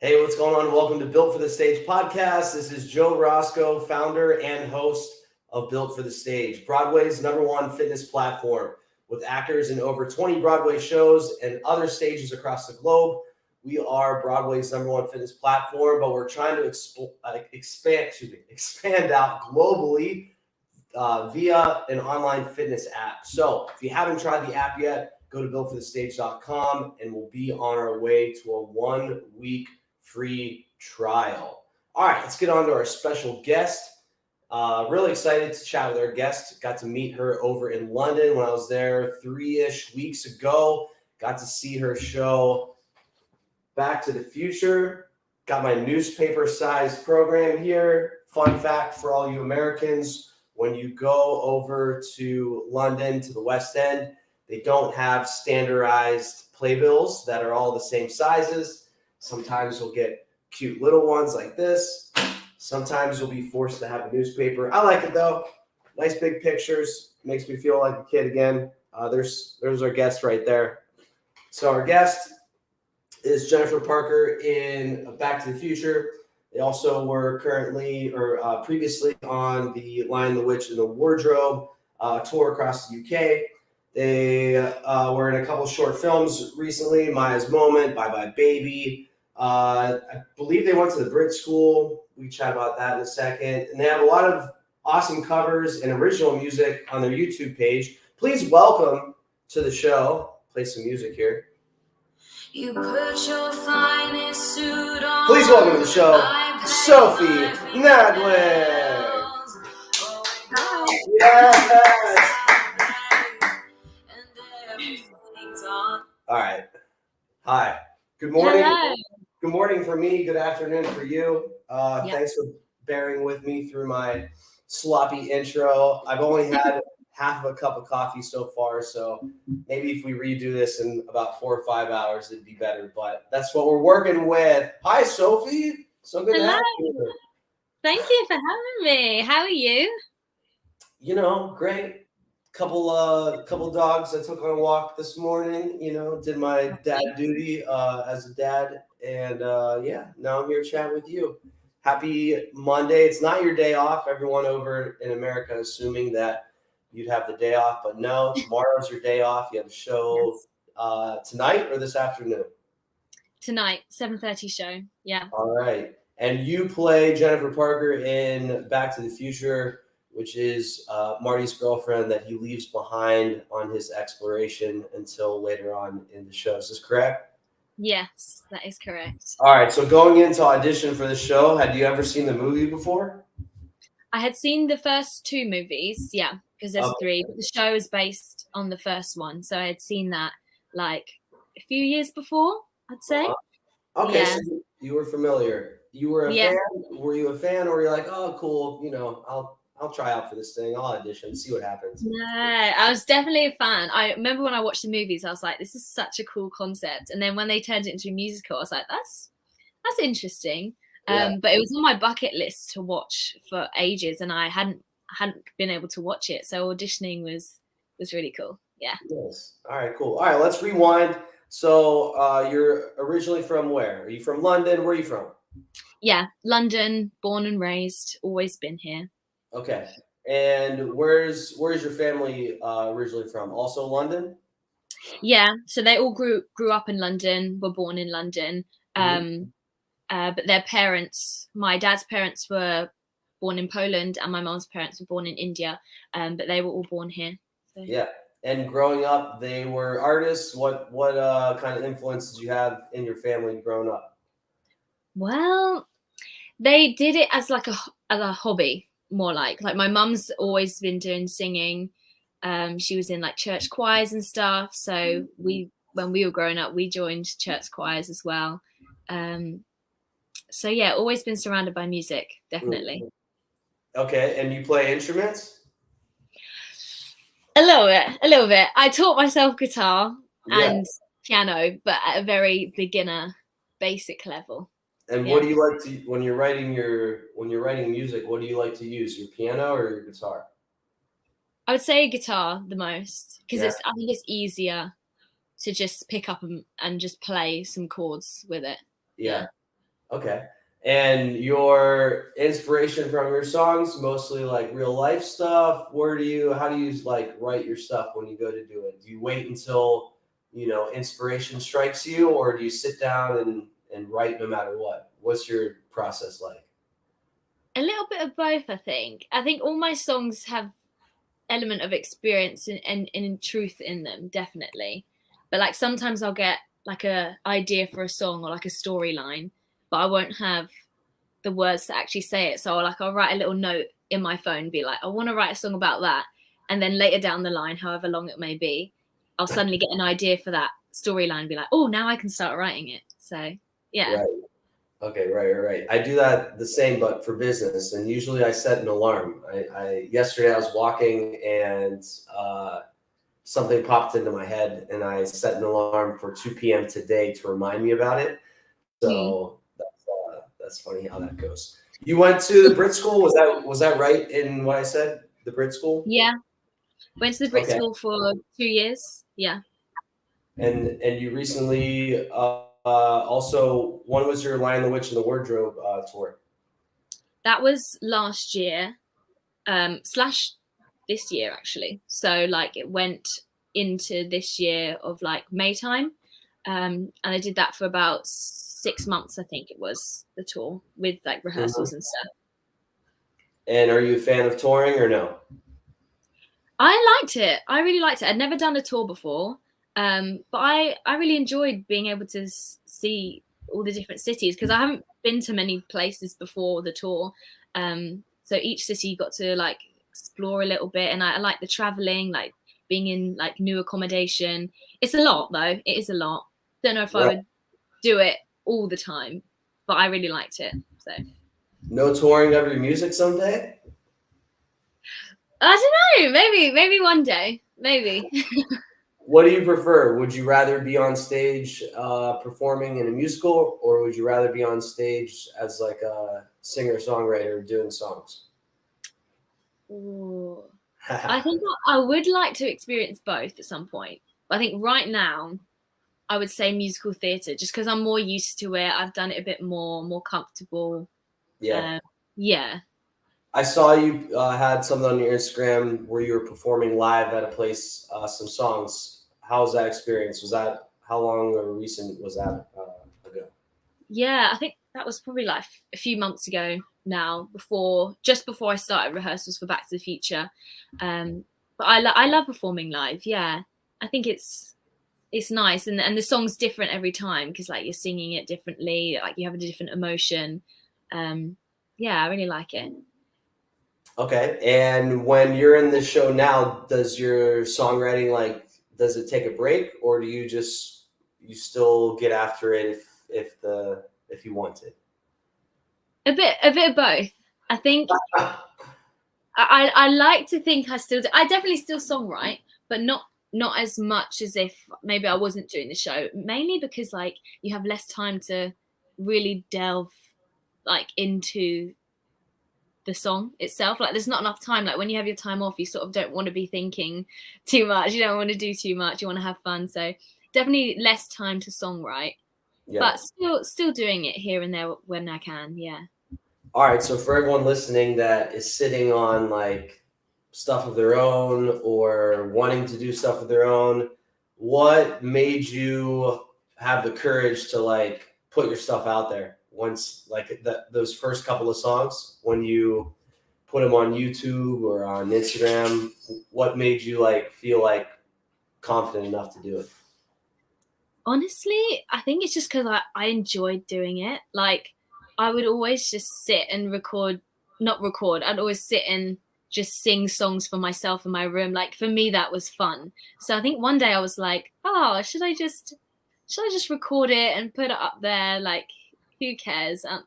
Hey, what's going on? Welcome to Built for the Stage podcast. This is Joe Roscoe, founder and host of Built for the Stage, Broadway's #1 fitness platform. With actors in over 20 Broadway shows and other stages across the globe, we are Broadway's #1 fitness platform, but we're trying to expand out globally via an online fitness app. So if you haven't tried the app yet, go to builtforthestage.com and we'll be on our way to a 1-week free trial. All right, let's get on to our special guest. Really excited to chat with our guest. Got to meet her over in London when I was there 3-ish weeks ago. Got to see her show Back to the Future. Got my newspaper-sized program here. Fun fact for all you Americans, when you go over to London, to the West End, they don't have standardized playbills that are all the same sizes. Sometimes you'll get cute little ones like this. Sometimes you'll be forced to have a newspaper. I like it though. Nice big pictures. Makes me feel like a kid again. There's our guest right there. So our guest is Jennifer Parker in Back to the Future. They also were previously on the Lion, the Witch, and the Wardrobe tour across the UK. They were in a couple short films recently, Maya's Moment, Bye Bye Baby. I believe they went to the Brit School. We can chat about that in a second. And they have a lot of awesome covers and original music on their YouTube page. Please welcome to the show. Play some music here. You put your finest suit on. Please welcome to the show, Sophie Naglik. Yes. All right. Hi. Good morning. Hello. Good morning for me. Good afternoon for you. Thanks for bearing with me through my sloppy intro. I've only had half of a cup of coffee so far, so maybe if we redo this in about 4 or 5 hours, it'd be better. But that's what we're working with. Hi, Sophie. So good to have you. Thank you for having me. How are you? You know, great. Couple dogs I took on a walk this morning. Did my dad duty as a dad, and now I'm here chatting with you. Happy Monday. It's not your day off. Everyone over in America assuming that you'd have the day off, but no, tomorrow's your day off. You have a show tonight or this afternoon? Tonight, 7:30 show. Yeah. All right. And you play Jennifer Parker in Back to the Future, which is Marty's girlfriend that he leaves behind on his exploration until later on in the show. Is this correct? Yes, that is correct. All right. So going into audition for the show, had you ever seen the movie before? I had seen the first 2 movies, because there's 3. But the show is based on the first one, so I had seen that like a few years before, I'd say. Okay, yeah. So you were familiar. You were a fan. Were you a fan, or were you like, oh, cool? I'll try out for this thing. I'll audition, see what happens. No, I was definitely a fan. I remember when I watched the movies, I was like, this is such a cool concept. And then when they turned it into a musical, I was like, that's interesting. But it was on my bucket list to watch for ages, and I hadn't been able to watch it. So auditioning was really cool. Yeah. Yes. All right, cool. All right, let's rewind. So you're originally from where? Are you from London? Where are you from? Yeah, London, born and raised, always been here. Okay. And where's your family originally from? Also London? Yeah. So they all grew up in London, were born in London. But their parents, my dad's parents were born in Poland and my mom's parents were born in India. But they were all born here. So. Yeah. And growing up, they were artists. What kind of influence did you have in your family growing up? Well, they did it as like a hobby. More like my mum's always been doing singing. She was in like church choirs and stuff. So when we were growing up, we joined church choirs as well. So yeah, always been surrounded by music, definitely. Okay, and you play instruments? A little bit. I taught myself guitar and piano, but at a very beginner, basic level. And what do you like to when you're writing music? What do you like to use, your piano or your guitar? I would say guitar the most because I think it's easier to just pick up and just play some chords with it. Yeah. Okay. And your inspiration from your songs, mostly like real life stuff. How do you like write your stuff when you go to do it? Do you wait until, inspiration strikes you, or do you sit down and write no matter what? What's your process like? A little bit of both, I think. I think all my songs have element of experience and truth in them, definitely. But like sometimes I'll get like a idea for a song or like a storyline, but I won't have the words to actually say it. So I'll write a little note in my phone, be like, I want to write a song about that. And then later down the line, however long it may be, I'll suddenly get an idea for that storyline, be like, oh, now I can start writing it. So yeah. Right. Okay, right. I do that the same, but for business, and usually I set an alarm. I yesterday I was walking and something popped into my head, and I set an alarm for 2 p.m. today to remind me about it. So that's funny how that goes. You went to the Brit school? Was that right in what I said? The Brit school? Yeah. Went to the Brit Okay. school for 2 years. Yeah. And you recently also, when was your Lion, the Witch, and the Wardrobe tour? That was last year, slash this year actually. So like it went into this year of like May time. And I did that for about 6 months, I think it was, the tour with like rehearsals and stuff. And are you a fan of touring or no? I liked it. I really liked it. I'd never done a tour before, but I really enjoyed being able to see all the different cities because I haven't been to many places before the tour. So each city you got to like explore a little bit, and I like the traveling, like being in like new accommodation. It's a lot though. It is a lot. Don't know if I would do it all the time, but I really liked it. So no touring of your music someday? I don't know. Maybe one day. Maybe. What do you prefer? Would you rather be on stage performing in a musical, or would you rather be on stage as like a singer-songwriter doing songs? Ooh. I think I would like to experience both at some point. But I think right now, I would say musical theatre, just because I'm more used to it. I've done it a bit more comfortable. Yeah. Yeah. I saw you had something on your Instagram where you were performing live at a place, some songs. How was that experience? How long or recent was that ago? Yeah, I think that was probably like a few months ago now, just before I started rehearsals for Back to the Future. But I love performing live. Yeah, I think it's nice, and the song's different every time because like you're singing it differently, like you have a different emotion. Yeah, I really like it. Okay. And when you're in the show now, does your songwriting does it take a break, or do you still get after it if you want to? A bit of both. I think I like to think I still do. I definitely still songwrite, but not as much as if maybe I wasn't doing the show. Mainly because like you have less time to really delve like into the song itself. Like there's not enough time. Like when you have your time off, you sort of don't want to be thinking too much. You don't want to do too much. You want to have fun. So definitely less time to songwrite, Yeah. but still doing it here and there when I can. Yeah. All right. So for everyone listening that is sitting on like stuff of their own or wanting to do stuff of their own, what made you have the courage to like put your stuff out there once like those first couple of songs when you put them on YouTube or on Instagram? What made you like feel like confident enough to do it? Honestly, I think it's just because I enjoyed doing it. Like, I would always just sit and not record, I'd always sit and just sing songs for myself in my room. Like, for me, that was fun. So I think one day I was like, oh, should I just record it and put it up there? Like, who cares? I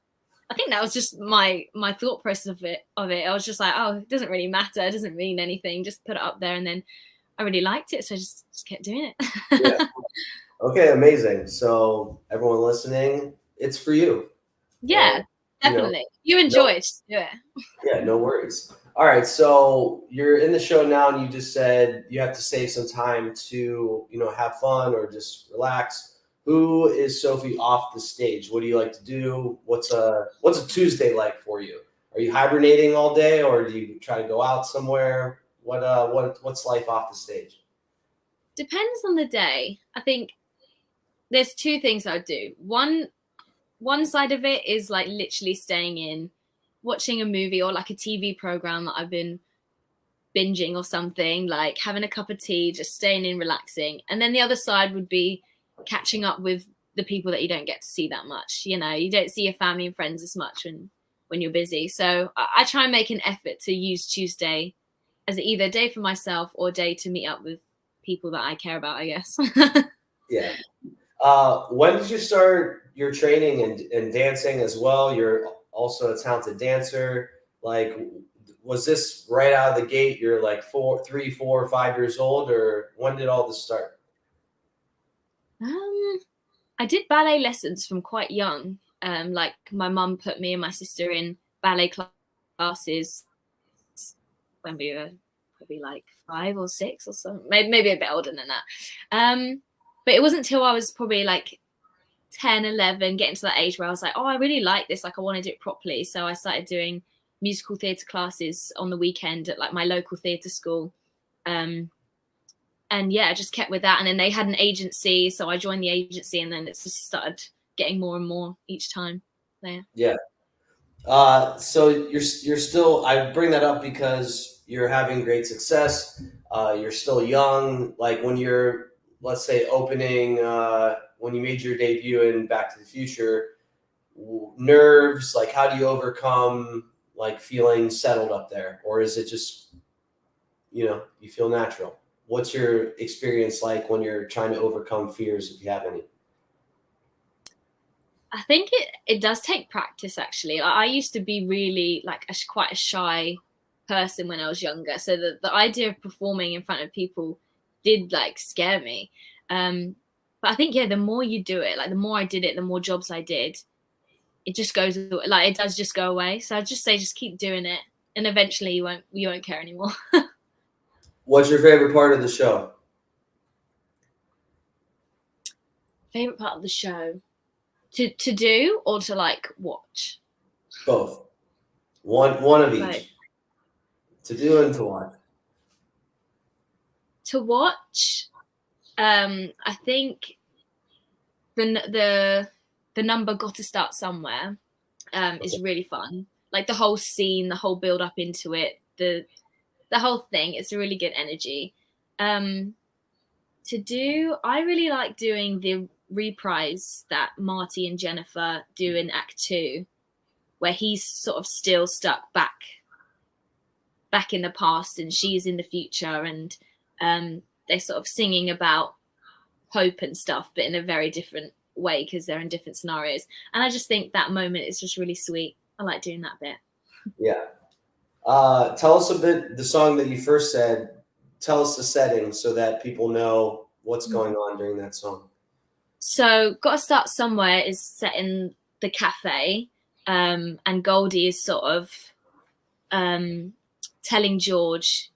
think that was just my thought process of it. I was just like, oh, it doesn't really matter. It doesn't mean anything. Just put it up there. And then I really liked it. So I just kept doing it. Yeah. Okay, amazing. So everyone listening, it's for you. Yeah, And, definitely. You enjoy it, just do it. Yeah, no worries. All right, so you're in the show now, and you just said you have to save some time to, have fun or just relax. Who is Sophie off the stage? What do you like to do? What's a Tuesday like for you? Are you hibernating all day, or do you try to go out somewhere? What's life off the stage? Depends on the day. I think there's two things I would do. One side of it is like literally staying in, watching a movie or like a TV program that I've been binging or something, like having a cup of tea, just staying in, relaxing. And then the other side would be catching up with the people that you don't get to see that much. You know, you don't see your family and friends as much when you're busy. So I try and make an effort to use Tuesday as either a day for myself or a day to meet up with people that I care about, I guess. Yeah. When did you start your training and dancing as well? You're also a talented dancer. Like, was this right out of the gate? You're like 3, 4, 5 years old, or when did all this start? I did ballet lessons from quite young. Like my mum put me and my sister in ballet classes when we were probably like 5 or 6 or something, maybe a bit older than that. But it wasn't until I was probably like 10, 11, getting to that age where I was like, oh, I really like this. Like I want to do it properly. So I started doing musical theatre classes on the weekend at like my local theatre school. And yeah, I just kept with that. And then they had an agency, so I joined the agency, and then it's just started getting more and more each time. Yeah. So you're still. I bring that up because you're having great success. You're still young. Like when you're, let's say, opening, when you made your debut in Back to the Future, nerves. Like, how do you overcome like feeling settled up there, or is it just, you feel natural? What's your experience like when you're trying to overcome fears, if you have any? I think it does take practice, actually. I used to be really like quite a shy person when I was younger. So the idea of performing in front of people did like scare me. But I think, yeah, the more you do it, like the more I did it, the more jobs I did, it just goes, like it does just go away. So I'd just say, just keep doing it. And eventually you won't care anymore. What's your favorite part of the show? Favorite part of the show? To do or to like watch? Both. One of each. Right. To do and to watch. To watch, I think the number "Got to Start Somewhere" is really fun. Like the whole scene, the whole build up into it, the whole thing. It's a really good energy. To do, I really like doing the reprise that Marty and Jennifer do in Act 2, where he's sort of still stuck back in the past and she's in the future, and they're sort of singing about hope and stuff, but in a very different way because they're in different scenarios. And I just think that moment is just really sweet. I like doing that bit. Yeah. Tell us a bit, the song that you first said, tell us the setting so that people know what's going on during that song. So Gotta Start Somewhere is set in the cafe, and Goldie is sort of telling George,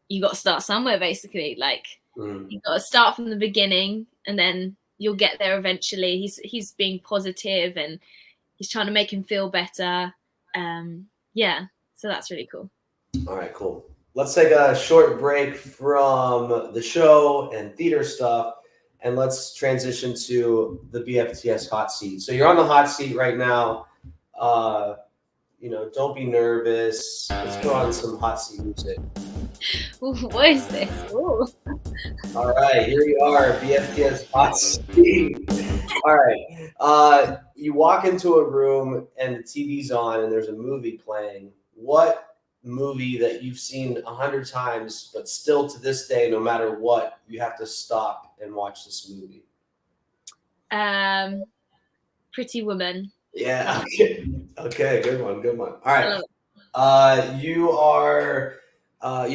you got to start somewhere, basically. Like you got to start from the beginning and then you'll get there eventually. He's being positive and he's trying to make him feel better. Yeah, so that's really cool. All right, cool. Let's take a short break from the show and theater stuff, and let's transition to the BFTS hot seat. So you're on the hot seat right now. Don't be nervous. Let's put on some hot seat music. Ooh, what is this? Ooh. All right, here you are, BFTS hot seat. All right. You walk into a room and the TV's on and there's a movie playing. What movie that you've seen 100 times, but still to this day, no matter what, you have to stop and watch this movie? Pretty Woman. Yeah. Okay. Good one. All right. You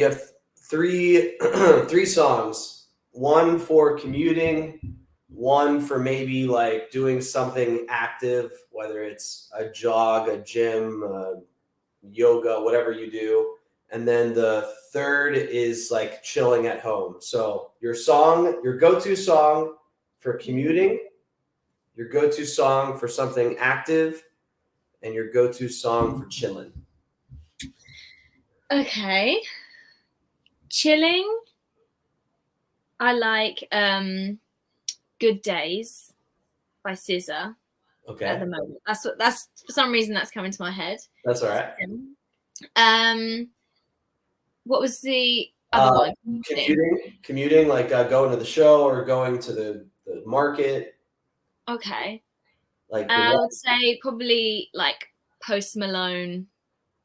have three songs. One for commuting, one for maybe like doing something active, whether it's a jog, a gym, yoga, whatever you do. And then the third is like chilling at home. So your go-to song for commuting, your go-to song for something active, and your go-to song for chilling. Okay. Chilling. I like Good Days by SZA Okay. at the moment. That's for some reason that's coming to my head. That's all right. What was the other one? Commuting, like going to the show or going to the market. Okay. Like I would say probably like Post Malone.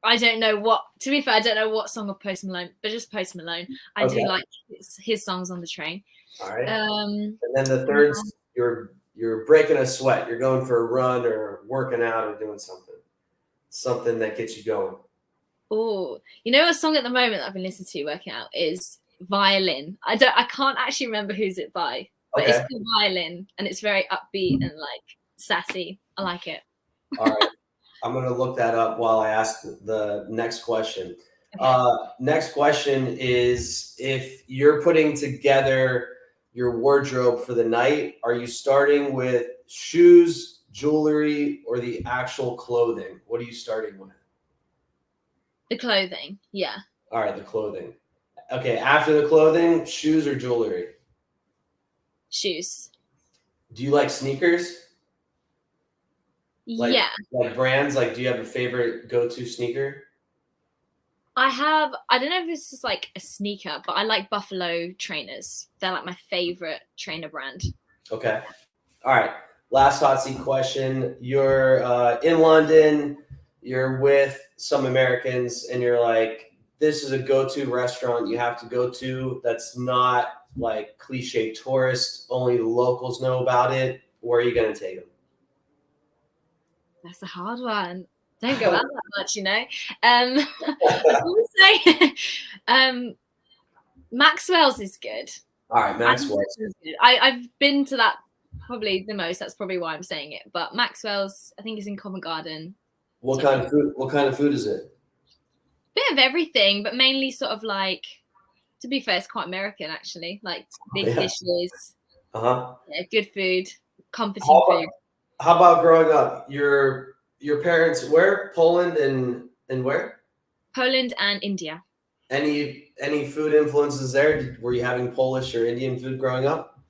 I don't know what, to be fair, I don't know what song of Post Malone, but just Post Malone. I do like his songs on the train. All right. And then the third, you're breaking a sweat. You're going for a run or working out or doing something that gets you going. Oh, you know, a song at the moment that I've been listening to working out is Violin. I can't actually remember who's it by, but it's called Violin, and it's very upbeat and like sassy. I like it. All right. I'm going to look that up while I ask the next question. Next question is, if you're putting together your wardrobe for the night, are you starting with shoes, jewelry, or the actual clothing? What are you starting with? The clothing, yeah. All right, the clothing. Okay, after the clothing, shoes or jewelry? Shoes. Do you like sneakers? Yeah. Like brands? Like, do you have a favorite go-to sneaker? I don't know if this is like a sneaker, but I like Buffalo trainers. They're like my favorite trainer brand. Okay. All right. Last hot seat question. You're in London, you're with some Americans, and you're like, this is a go-to restaurant you have to go to that's not like cliche tourist, only the locals know about it. Where are you going to take them? That's a hard one. Don't go out that much, you know. I would say Maxwell's is good. All right, Maxwell's is good. I've been to that probably the most. That's probably why I'm saying it. But Maxwell's, I think, is in Covent Garden. What kind of food? What kind of food is it? Bit of everything, but mainly sort of like. To be fair, it's quite American actually. Like big dishes. Yeah, good food, comforting food. How about growing up? Your parents where? Poland and where? Poland and India. Any food influences there? Were you having Polish or Indian food growing up?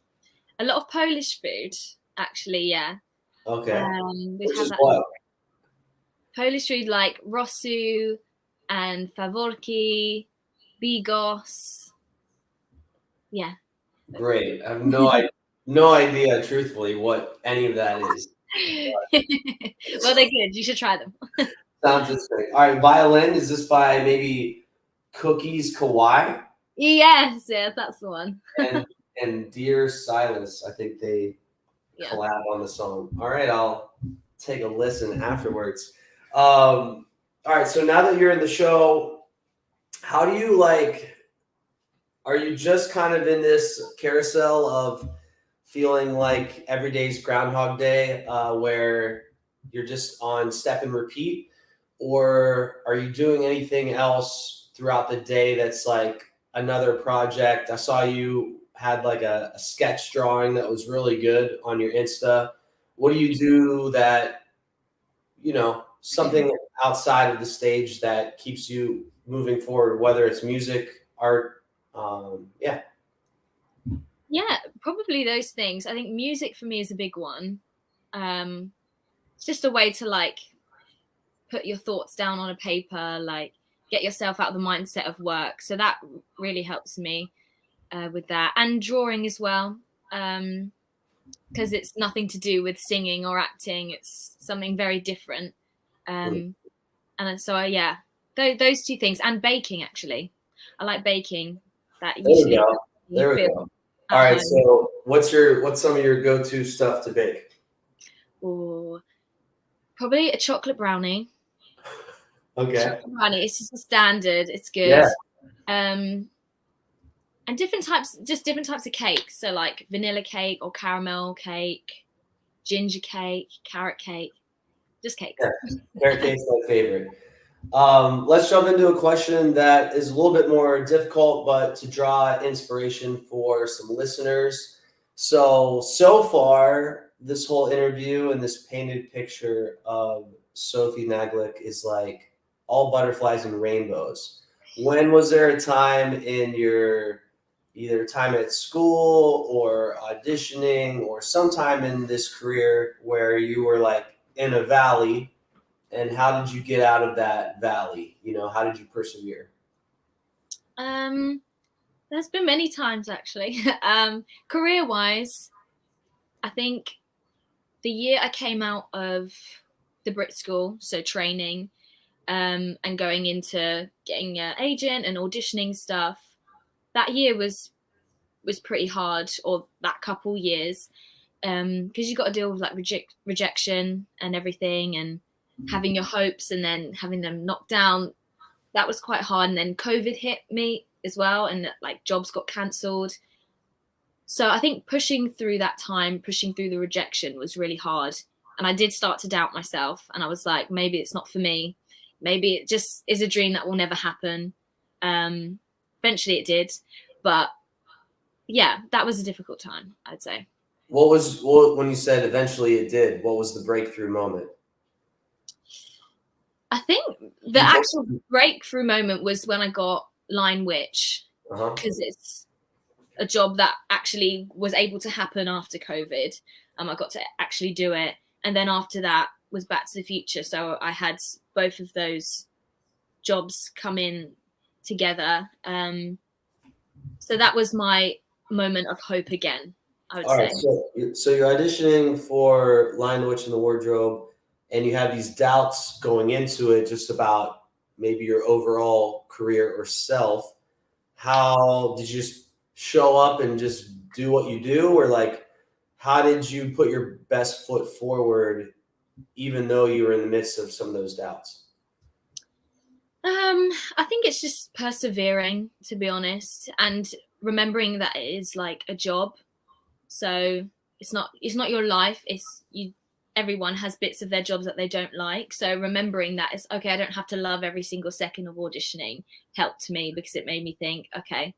A lot of Polish food, actually. Yeah. Okay. Which is what? Polish food like rosu and faworki, bigos. Yeah. Great. I have no idea, truthfully, what any of that is. Well, they're good. You should try them. Sounds interesting. All right, Violin. Is this by maybe Cookies Kawaii? Yes, that's the one. and Dear Silas, I think they collab on the song. All right, I'll take a listen afterwards. All right, so now that you're in the show, how do you are you just kind of in this carousel of feeling like every day's Groundhog Day, where you're just on step and repeat? Or are you doing anything else throughout the day that's like another project? I saw you had like a sketch drawing that was really good on your Insta. What do you do that, something outside of the stage that keeps you moving forward, whether it's music, art? Yeah, probably those things. I think music for me is a big one. It's just a way to like put your thoughts down on a paper, like get yourself out of the mindset of work. So that really helps me with that, and drawing as well, because it's nothing to do with singing or acting. It's something very different. And so those two things, and baking actually. I like baking. That usually there we go. All right, so what's some of your go-to stuff to bake? Oh, probably a chocolate brownie. Okay. Chocolate brownie. It's just a standard. It's good. Yeah. And different types of cakes. So like vanilla cake or caramel cake, ginger cake, carrot cake, just cakes. Yeah. Carrot cake's my favorite. Let's jump into a question that is a little bit more difficult, but to draw inspiration for some listeners. So far, this whole interview and this painted picture of Sophie Naglik is like all butterflies and rainbows. When was there a time in your either time at school or auditioning or sometime in this career where you were like in a valley, and how did you get out of that valley? How did you persevere? There's been many times actually. Career-wise, I think the year I came out of the Brit School, so training, and going into getting an agent and auditioning stuff, that year was pretty hard, or that couple years, because you got to deal with like rejection and everything, and having your hopes and then having them knocked down. That was quite hard, and then COVID hit me as well, and like jobs got cancelled. So I think pushing through that time, pushing through the rejection was really hard. And I did start to doubt myself. And I was like, maybe it's not for me. Maybe it just is a dream that will never happen. Eventually it did. But yeah, that was a difficult time, I'd say. When you said eventually it did, what was the breakthrough moment? I think the actual breakthrough moment was when I got Line Witch, because it's a job that actually was able to happen after COVID. I got to actually do it. And then after that was Back to the Future. So I had both of those jobs come in together. So that was my moment of hope again, I would say. Right, so you're auditioning for Lion, the Witch, and the Wardrobe, and you have these doubts going into it just about maybe your overall career or self. How did you just show up and just do what you do, or like how did you put your best foot forward even though you were in the midst of some of those doubts? I think it's just persevering, to be honest, and remembering that it is like a job. So it's not your life. It's you. Everyone has bits of their jobs that they don't like. So remembering that it's okay. I don't have to love every single second of auditioning helped me, because it made me think, okay,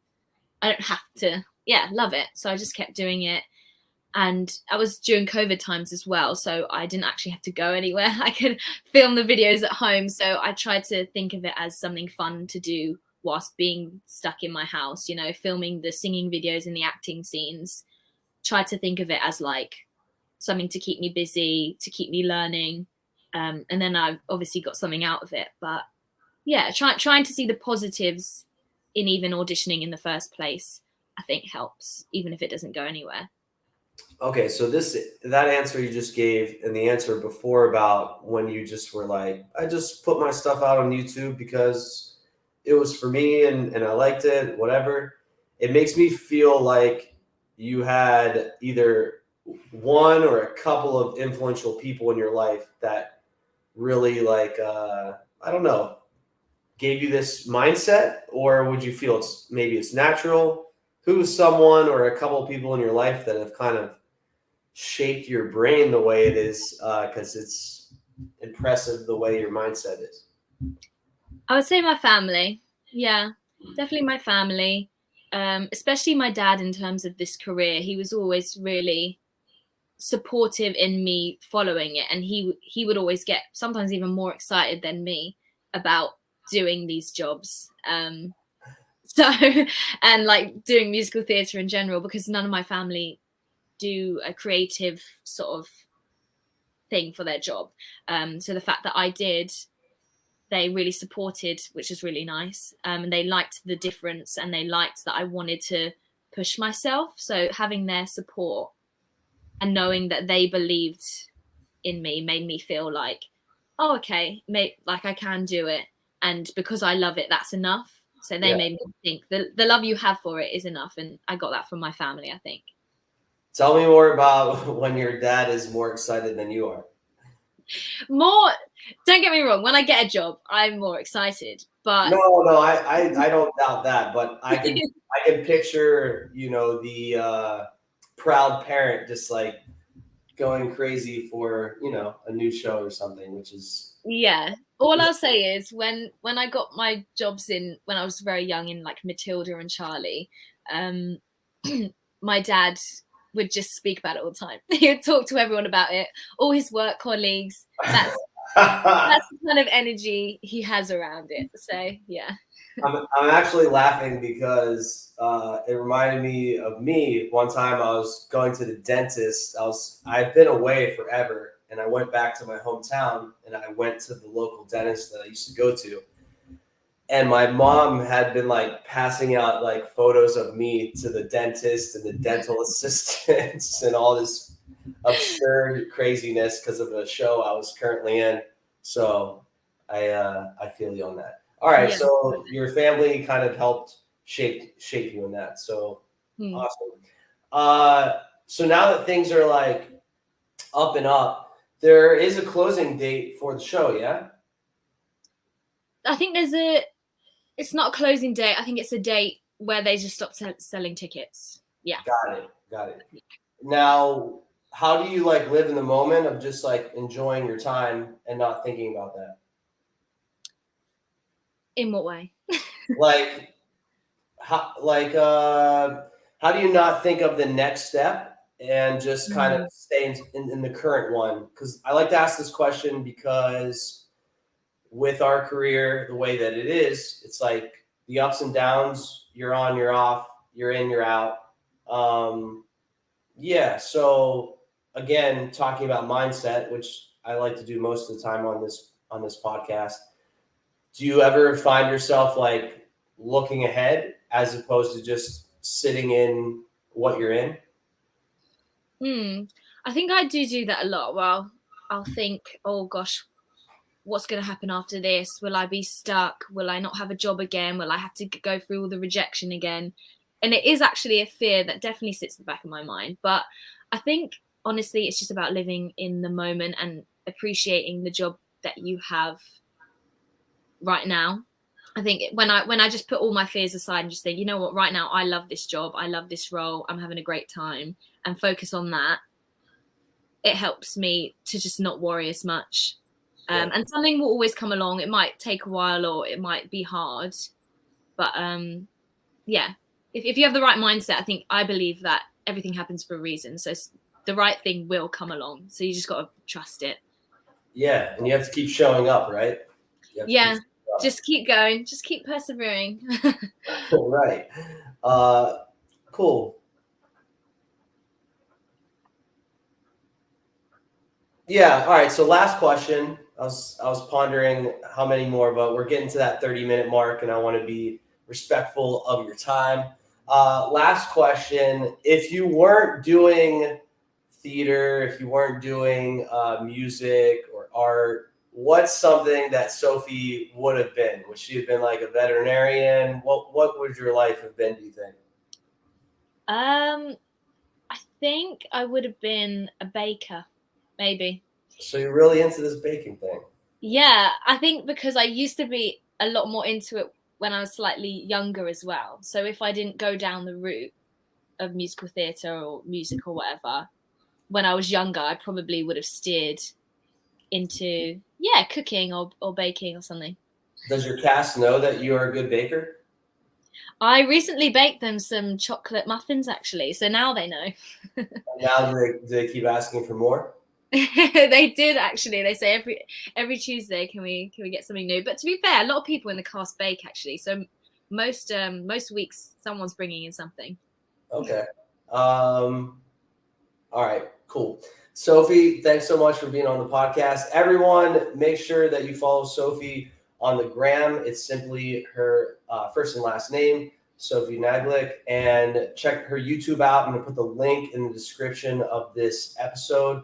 I don't have to, love it. So I just kept doing it. And I was during COVID times as well, so I didn't actually have to go anywhere. I could film the videos at home. So I tried to think of it as something fun to do whilst being stuck in my house, filming the singing videos and the acting scenes. Tried to think of it as like something to keep me busy, to keep me learning. And then I've obviously got something out of it. But yeah, trying to see the positives in even auditioning in the first place, I think helps, even if it doesn't go anywhere. Okay, so that answer you just gave and the answer before about when you just were like, I just put my stuff out on YouTube because it was for me and I liked it, whatever. It makes me feel like you had either one or a couple of influential people in your life that really like, I don't know, gave you this mindset, or would you feel maybe it's natural? Who's someone or a couple of people in your life that have kind of shaped your brain the way it is, because it's impressive the way your mindset is? I would say my family. Yeah, definitely my family. Especially my dad in terms of this career. He was always really supportive in me following it, and he would always get sometimes even more excited than me about doing these jobs. So and like doing musical theatre in general, because none of my family do a creative sort of thing for their job. So the fact that I did, they really supported, which is really nice. And they liked the difference, and they liked that I wanted to push myself. So having their support and knowing that they believed in me made me feel like, oh, okay, like I can do it. And because I love it, that's enough. So they made me think the love you have for it is enough. And I got that from my family, I think. Tell me more about when your dad is more excited than you are. Don't get me wrong, when I get a job, I'm more excited. But no, I don't doubt that, but I can picture, the proud parent just like going crazy for, a new show or something, which is all I'll say is when I got my jobs in when I was very young in like Matilda and Charlie, my dad would just speak about it all the time. He would talk to everyone about it, all his work colleagues. That's the kind of energy he has around it. So yeah. I'm actually laughing because it reminded me of me. One time I was going to the dentist. I'd been away forever, and I went back to my hometown, and I went to the local dentist that I used to go to. And my mom had been like passing out like photos of me to the dentist and the dental assistants and all this absurd craziness because of a show I was currently in. So I feel you on that. All right, Yeah. so your family kind of helped shape you in that. So awesome. So now that things are like up and up, there is a closing date for the show, yeah? I think it's not a closing date. I think it's a date where they just stop selling tickets. Yeah. Got it. Now, how do you like live in the moment of just like enjoying your time and not thinking about that? In what way? Like, how do you not think of the next step and just kind of stay in the current one? Because I like to ask this question because with our career, the way that it is, it's like the ups and downs, you're on, you're off, you're in, you're out. Yeah. So again, talking about mindset, which I like to do most of the time on this podcast. Do you ever find yourself like looking ahead as opposed to just sitting in what you're in? I think I do that a lot. Well, I'll think, oh gosh, what's going to happen after this? Will I be stuck? Will I not have a job again? Will I have to go through all the rejection again? And it is actually a fear that definitely sits at the back of my mind. But I think, honestly, it's just about living in the moment and appreciating the job that you have right now. I think when I just put all my fears aside and just think, you know what, right now I love this job, I love this role, I'm having a great time, and focus on that, it helps me to just not worry as much. And something will always come along. It might take a while or it might be hard, but yeah, if you have the right mindset, I believe that everything happens for a reason. So the right thing will come along. So you just got to trust it. Yeah, and you have to keep showing up, right? Yeah, just keep going. Just keep persevering. Right. Cool. Yeah. All right. So last question. I was pondering how many more, but we're getting to that 30-minute mark, and I want to be respectful of your time. Last question. If you weren't doing theater, if you weren't doing music or art, what's something that Sophie would have been? Would she have been like a veterinarian? What would your life have been, do you think? I think I would have been a baker, maybe. So you're really into this baking thing? Yeah, I think because I used to be a lot more into it when I was slightly younger as well. So if I didn't go down the route of musical theatre or music or whatever, when I was younger, I probably would have steered into, cooking or baking or something. Does your cast know that you are a good baker? I recently baked them some chocolate muffins, actually. So now they know. Now do they keep asking for more? They did, actually. They say every Tuesday, can we get something new? But to be fair, a lot of people in the cast bake, actually. So most weeks, someone's bringing in something. Okay. All right, cool. Sophie, thanks so much for being on the podcast. Everyone, make sure that you follow Sophie on the gram. It's simply her first and last name, Sophie Naglik, and check her YouTube out. I'm going to put the link in the description of this episode.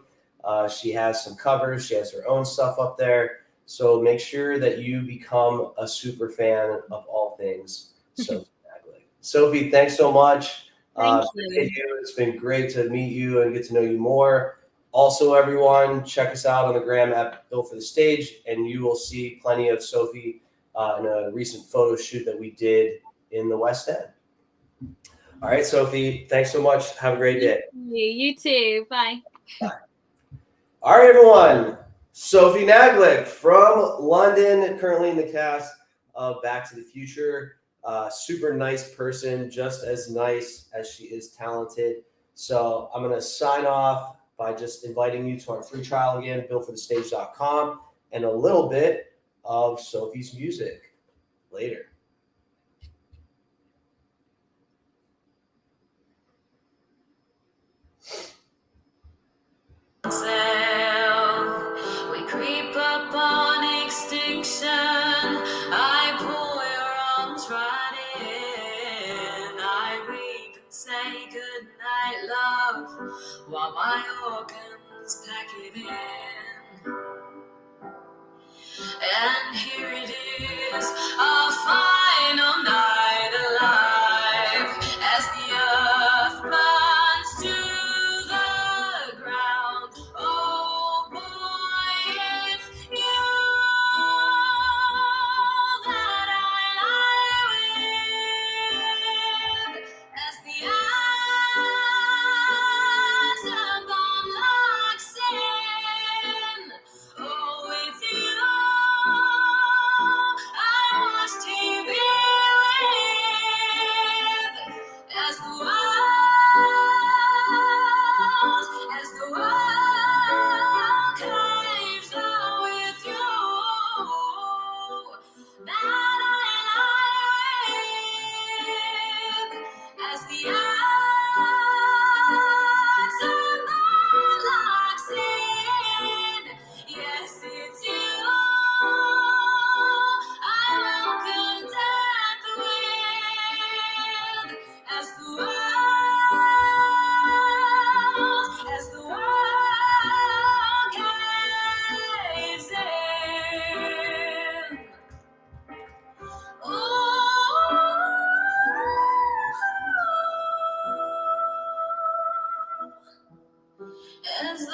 She has some covers. She has her own stuff up there. So make sure that you become a super fan of all things Sophie Naglik. Sophie, thanks so much. Thank you. It's been great to meet you and get to know you more. Also, everyone, check us out on the gram at Built for the Stage, and you will see plenty of Sophie in a recent photo shoot that we did in the West End. All right, Sophie, thanks so much. Have a great day. You too. Bye. Bye. All right, everyone. Sophie Naglik from London, currently in the cast of Back to the Future. Super nice person, just as nice as she is talented. So I'm going to sign off by just inviting you to our free trial again, builtforthestage.com, and a little bit of Sophie's music later. We creep up on extinction. I pull your arms right in. I weep and say goodnight, love, while my organs pack it in. And here it is, our final night alive, as the earth burns to the ground. Oh boy, it's you that I lie with, as the eyes have gone like sin. Oh, it's you I watch TV with, as the world caves down with you, that I lie with, as the eyes of the like sin. Yes, it's you I welcome death with, as the world caves in. As the